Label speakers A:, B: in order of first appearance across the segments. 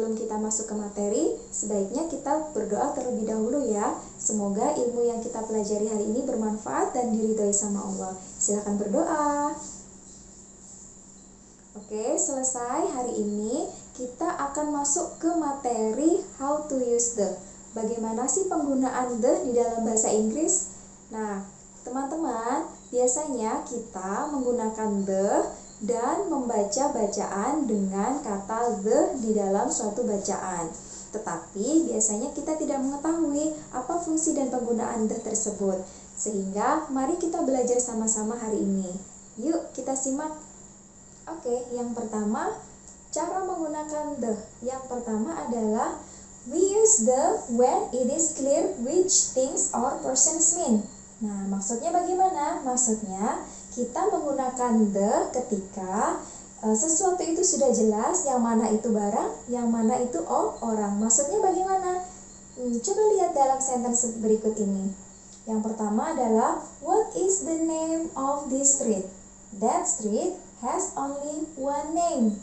A: sebelum kita masuk ke materi, sebaiknya kita berdoa terlebih dahulu ya. Semoga ilmu yang kita pelajari hari ini bermanfaat dan diridhoi sama Allah. Silakan berdoa. Oke, selesai. Hari ini kita akan masuk ke materi how to use the. Bagaimana sih penggunaan the di dalam bahasa Inggris? Nah, teman-teman, biasanya kita menggunakan the dan membaca bacaan dengan kata the di dalam suatu bacaan. Tetapi biasanya kita tidak mengetahui apa fungsi dan penggunaan the tersebut. Sehingga mari kita belajar sama-sama hari ini. Yuk kita simak. Oke, yang pertama, cara menggunakan the. Yang pertama adalah we use the when it is clear which things or persons mean. Nah, maksudnya bagaimana? Maksudnya kita menggunakan the ketika sesuatu itu sudah jelas yang mana itu barang, yang mana itu orang. Maksudnya bagaimana? Coba lihat dalam sentence berikut ini. Yang pertama adalah what is the name of this street? That street has only one name.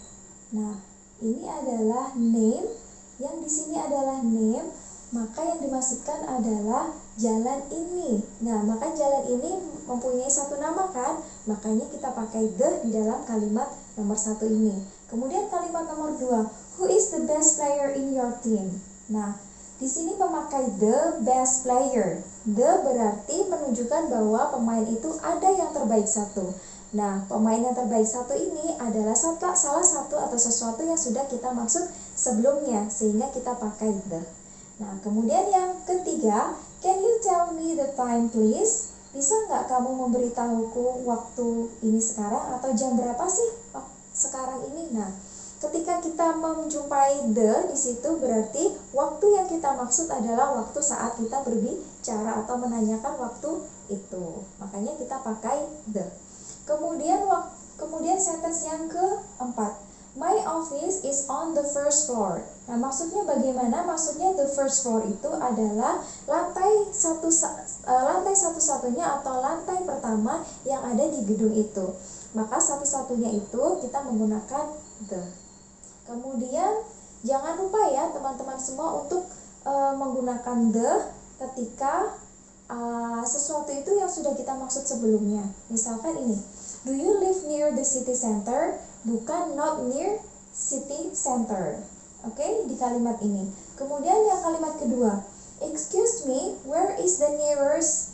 A: Nah, ini adalah name. Yang di sini adalah name, maka yang dimaksudkan adalah jalan ini. Nah, maka jalan ini mempunyai satu nama kan? Makanya kita pakai the di dalam kalimat nomor 1 ini. Kemudian kalimat nomor 2, who is the best player in your team? Nah, di sini memakai the best player. The berarti menunjukkan bahwa pemain itu ada yang terbaik satu. Nah, pemain yang terbaik satu ini adalah salah satu atau sesuatu yang sudah kita maksud sebelumnya, sehingga kita pakai the. Nah, kemudian yang ketiga, can you tell me the time please? Bisa nggak kamu memberitahuku waktu ini sekarang atau jam berapa sih sekarang ini? Nah, ketika kita menjumpai the di situ berarti waktu yang kita maksud adalah waktu saat kita berbicara atau menanyakan waktu itu. Makanya kita pakai the. Kemudian sentence yang keempat, my office is on the first floor. Nah, maksudnya bagaimana? Maksudnya the first floor itu adalah lantai satu-satunya atau lantai pertama yang ada di gedung itu. Maka satu-satunya itu kita menggunakan the. Kemudian jangan lupa ya teman-teman semua untuk menggunakan the ketika sesuatu itu yang sudah kita maksud sebelumnya. Misalkan ini, do you live near the city center? Bukan not near city center. Oke, di kalimat ini. Kemudian yang kalimat kedua, excuse me, where is the nearest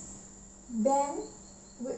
A: bank?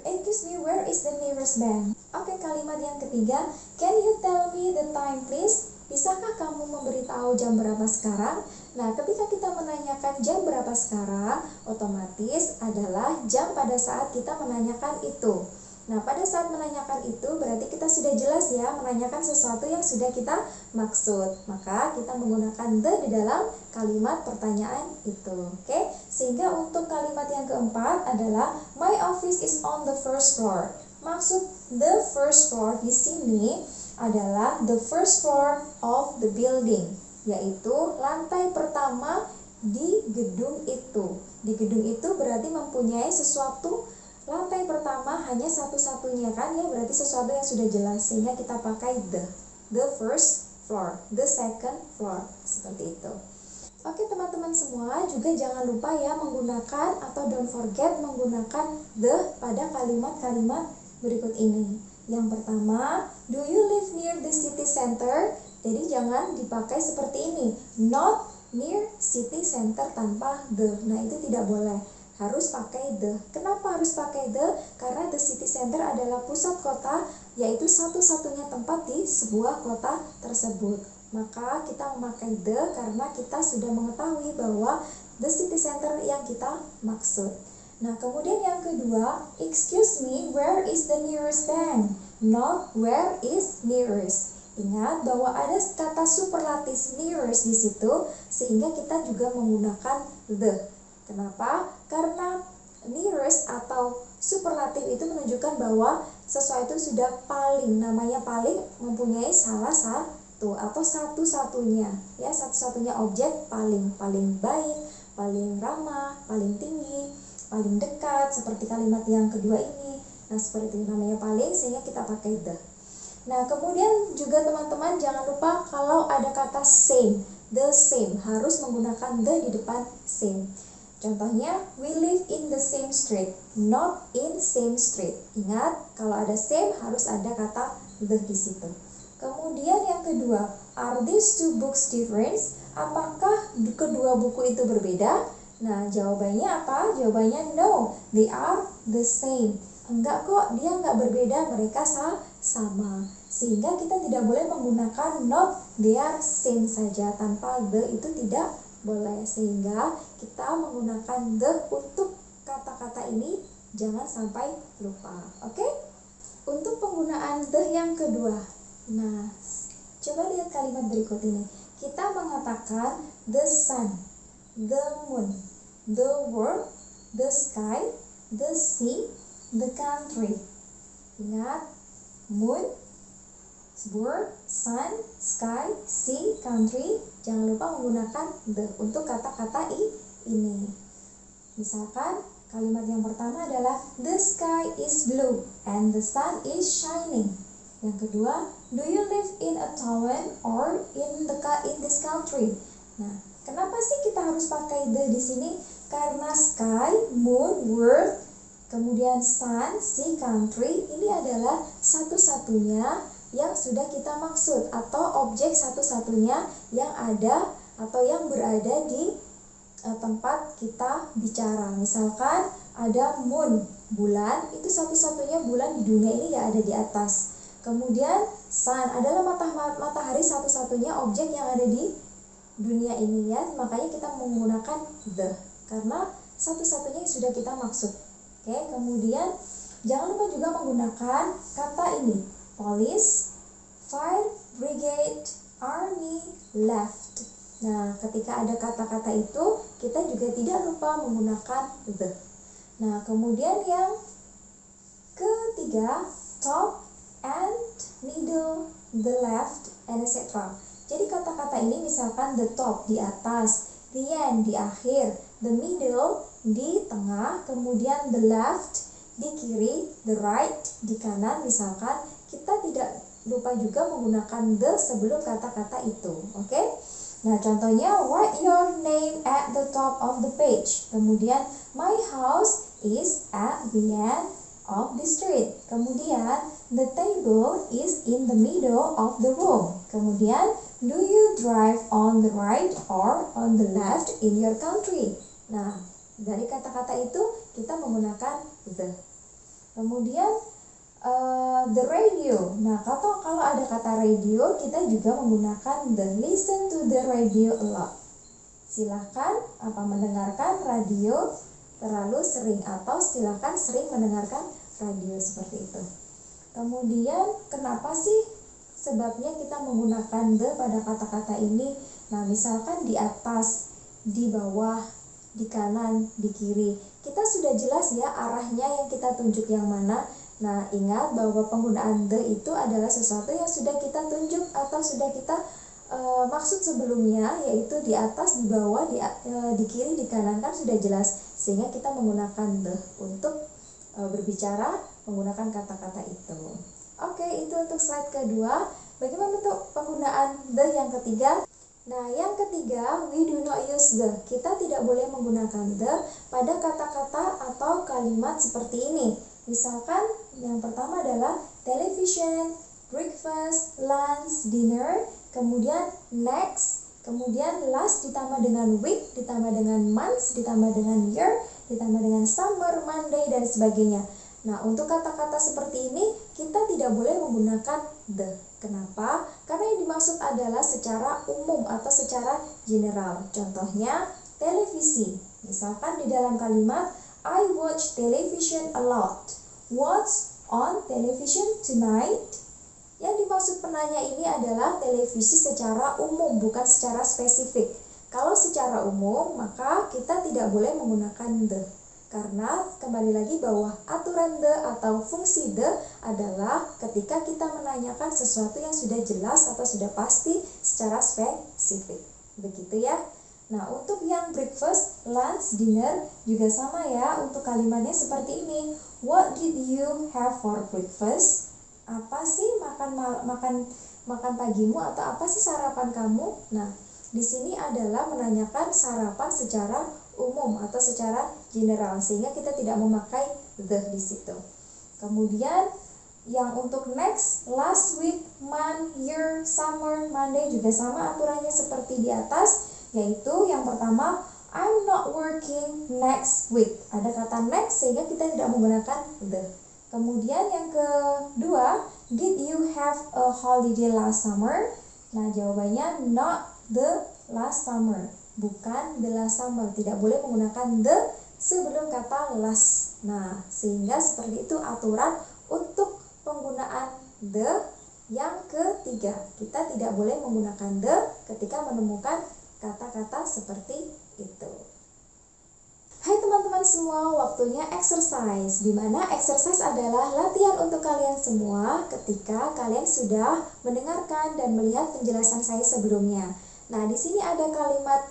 A: Excuse me, where is the nearest bank? Oke, kalimat yang ketiga, can you tell me the time please? Bisakah kamu memberitahu jam berapa sekarang? Nah, ketika kita menanyakan jam berapa sekarang, otomatis adalah jam pada saat kita menanyakan itu. Nah, pada saat menanyakan itu berarti kita sudah jelas ya menanyakan sesuatu yang sudah kita maksud. Maka kita menggunakan the di dalam kalimat pertanyaan itu. Oke? Sehingga untuk kalimat yang keempat adalah my office is on the first floor. Maksud the first floor di sini adalah the first floor of the building, yaitu lantai pertama di gedung itu. Di gedung itu berarti mempunyai sesuatu. Lantai pertama hanya satu-satunya kan ya, berarti sesuatu yang sudah jelas, sehingga kita pakai the first floor, the second floor, seperti itu. Oke teman-teman semua, juga jangan lupa ya menggunakan atau don't forget menggunakan the pada kalimat-kalimat berikut ini. Yang pertama, do you live near the city center? Jadi jangan dipakai seperti ini, not near city center tanpa the. Nah, itu tidak boleh. Harus pakai the. Kenapa harus pakai the? Karena the city center adalah pusat kota, yaitu satu-satunya tempat di sebuah kota tersebut. Maka kita memakai the karena kita sudah mengetahui bahwa the city center yang kita maksud. Nah, kemudian yang kedua, excuse me, where is the nearest bank? Not where is nearest. Ingat bahwa ada kata superlatif nearest di situ, sehingga kita juga menggunakan the. Kenapa? Karena nearest atau superlatif itu menunjukkan bahwa sesuatu sudah paling, namanya paling mempunyai salah satu atau satu-satunya, ya satu-satunya objek paling baik, paling ramah, paling tinggi, paling dekat, seperti kalimat yang kedua ini. Nah, seperti itu namanya paling, sehingga kita pakai the. Nah, kemudian juga teman-teman jangan lupa kalau ada kata same. the same, harus menggunakan the di depan same. Contohnya, we live in the same street, not in same street. Ingat, kalau ada same harus ada kata the di situ. Kemudian yang kedua, are these two books different? Apakah kedua buku itu berbeda? Nah, jawabannya apa? Jawabannya no, they are the same. Enggak kok, dia enggak berbeda, mereka sama. Sehingga kita tidak boleh menggunakan not, they are same saja, tanpa the itu tidak boleh. Sehingga kita menggunakan the untuk kata-kata ini, jangan sampai lupa. Oke? Untuk penggunaan the yang kedua, nah, coba lihat kalimat berikut ini. Kita mengatakan the sun, the moon, the world, the sky, the sea, the country. Ingat, moon, world, sun, sky, sea, country. Jangan lupa menggunakan the untuk kata-kata ini. Misalkan kalimat yang pertama adalah the sky is blue and the sun is shining. Yang kedua, do you live in a town or in this country? Nah, kenapa sih kita harus pakai the di sini? Karena sky, moon, world, kemudian sun, sea, country ini adalah satu-satunya yang sudah kita maksud atau objek satu-satunya yang ada atau yang berada di tempat kita bicara. Misalkan ada moon, bulan, itu satu-satunya bulan di dunia ini yang ada di atas. Kemudian sun adalah matahari satu-satunya objek yang ada di dunia ini ya. Makanya kita menggunakan the karena satu-satunya yang sudah kita maksud. Oke, kemudian jangan lupa juga menggunakan kata ini. Police, fire brigade, army, left. Nah, ketika ada kata-kata itu, kita juga tidak lupa menggunakan the. Nah, kemudian yang ketiga, top and middle, the left, and etc. Jadi kata-kata ini misalkan the top di atas, the end di akhir, the middle di tengah, kemudian the left di kiri, the right di kanan. Misalkan kita tidak lupa juga menggunakan the sebelum kata-kata itu. Oke? Nah, contohnya write your name at the top of the page. Kemudian my house is at the end of the street. Kemudian the table is in the middle of the room. Kemudian do you drive on the right or on the left in your country? Nah, dari kata-kata itu kita menggunakan the. Kemudian the radio. Nah, kalau ada kata radio, kita juga menggunakan the. Listen to the radio a lot. Silakan mendengarkan radio terlalu sering atau silakan sering mendengarkan radio seperti itu. Kemudian kenapa sih sebabnya kita menggunakan the pada kata-kata ini? Nah, misalkan di atas, di bawah, di kanan, di kiri. Kita sudah jelas ya arahnya yang kita tunjuk yang mana. Nah, ingat bahwa penggunaan the itu adalah sesuatu yang sudah kita tunjuk atau sudah kita maksud sebelumnya, yaitu di atas, di bawah, di kiri, di kanan, kan sudah jelas. Sehingga kita menggunakan the untuk berbicara menggunakan kata-kata itu. Oke, itu untuk slide kedua. Bagaimana untuk penggunaan the yang ketiga? Nah, yang ketiga, we do not use the. Kita tidak boleh menggunakan the pada kata-kata atau kalimat seperti ini. Misalkan yang pertama adalah television, breakfast, lunch, dinner, kemudian next, kemudian last ditambah dengan week, ditambah dengan months, ditambah dengan year, ditambah dengan summer, Monday, dan sebagainya. Nah, untuk kata-kata seperti ini kita tidak boleh menggunakan the. Kenapa? Karena yang dimaksud adalah secara umum atau secara general. Contohnya televisi. Misalkan di dalam kalimat I watch television a lot. What's on television tonight? Yang dimaksud penanya ini adalah televisi secara umum, bukan secara spesifik. Kalau secara umum, maka kita tidak boleh menggunakan the. Karena kembali lagi bahwa aturan the atau fungsi the adalah ketika kita menanyakan sesuatu yang sudah jelas atau sudah pasti secara spesifik. Begitu ya. Nah, untuk yang breakfast, lunch, dinner juga sama ya. Untuk kalimatnya seperti ini. What did you have for breakfast? Apa sih makan pagimu atau apa sih sarapan kamu? Nah, di sini adalah menanyakan sarapan secara umum atau secara general, sehingga kita tidak memakai the di situ. Kemudian yang untuk next, last week, month, year, summer, Monday juga sama aturannya seperti di atas, yaitu yang pertama, I'm not working next week. Ada kata next sehingga kita tidak menggunakan the. Kemudian yang kedua, did you have a holiday last summer? Nah, jawabannya not the last summer, bukan the last summer. Tidak boleh menggunakan the sebelum kata last. Nah, sehingga seperti itu aturan untuk penggunaan the yang ketiga. Kita tidak boleh menggunakan the ketika menemukan kata-kata seperti itu. Hai teman-teman semua, waktunya exercise, di mana exercise adalah latihan untuk kalian semua ketika kalian sudah mendengarkan dan melihat penjelasan saya sebelumnya. Nah, di sini ada kalimat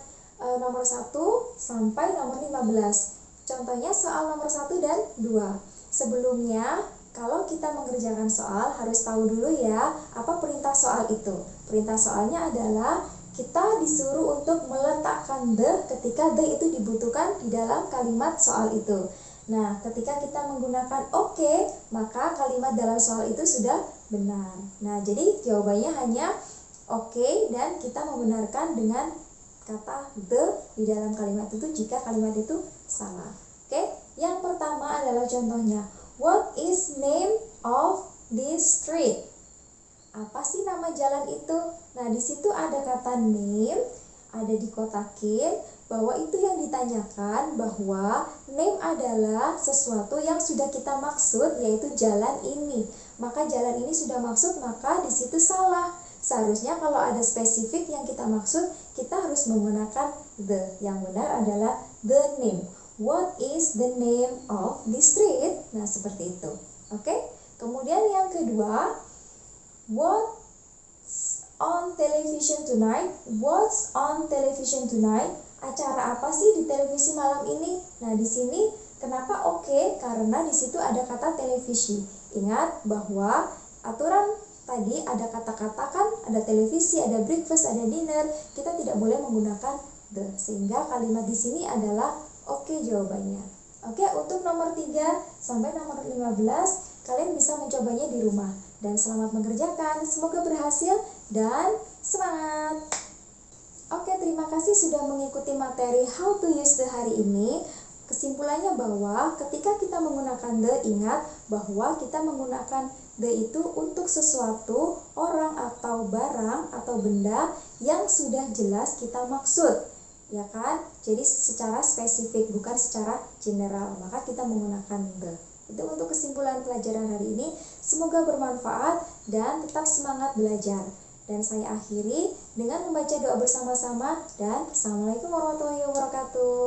A: nomor 1 sampai nomor 15. Contohnya soal nomor 1 dan 2. Sebelumnya, kalau kita mengerjakan soal harus tahu dulu ya apa perintah soal itu. Perintah soalnya adalah kita disuruh untuk meletakkan the ketika the itu dibutuhkan di dalam kalimat soal itu. Nah, ketika kita menggunakan oke, maka kalimat dalam soal itu sudah benar. Nah, jadi jawabannya hanya oke, dan kita membenarkan dengan kata the di dalam kalimat itu jika kalimat itu salah. Oke, yang pertama adalah contohnya. What is name of this street? Apa sih nama jalan itu? Nah, di situ ada kata name, ada dikotakin bahwa itu yang ditanyakan, bahwa name adalah sesuatu yang sudah kita maksud, yaitu jalan ini. Maka jalan ini sudah maksud, maka di situ salah. Seharusnya kalau ada spesifik yang kita maksud, kita harus menggunakan the. Yang benar adalah the name. What is the name of this street? Nah, seperti itu. Oke? Kemudian yang kedua, what's on television tonight? What's on television tonight? Acara apa sih di televisi malam ini? Nah, di sini kenapa oke? Karena di situ ada kata televisi. Ingat bahwa aturan tadi ada kata-kata kan, ada televisi, ada breakfast, ada dinner. Kita tidak boleh menggunakan the, sehingga kalimat di sini adalah oke jawabannya. Oke, untuk nomor 3 sampai nomor 15 kalian bisa mencobanya di rumah. Dan selamat mengerjakan, semoga berhasil dan semangat. Oke, terima kasih sudah mengikuti materi How to Use the hari ini. Kesimpulannya bahwa ketika kita menggunakan the, ingat bahwa kita menggunakan the itu untuk sesuatu, orang atau barang atau benda yang sudah jelas kita maksud. Ya kan? Jadi secara spesifik, bukan secara general. Maka kita menggunakan the. Itu untuk kesimpulan pelajaran hari ini. Semoga bermanfaat dan tetap semangat belajar. Dan saya akhiri dengan membaca doa bersama-sama dan Assalamualaikum warahmatullahi wabarakatuh.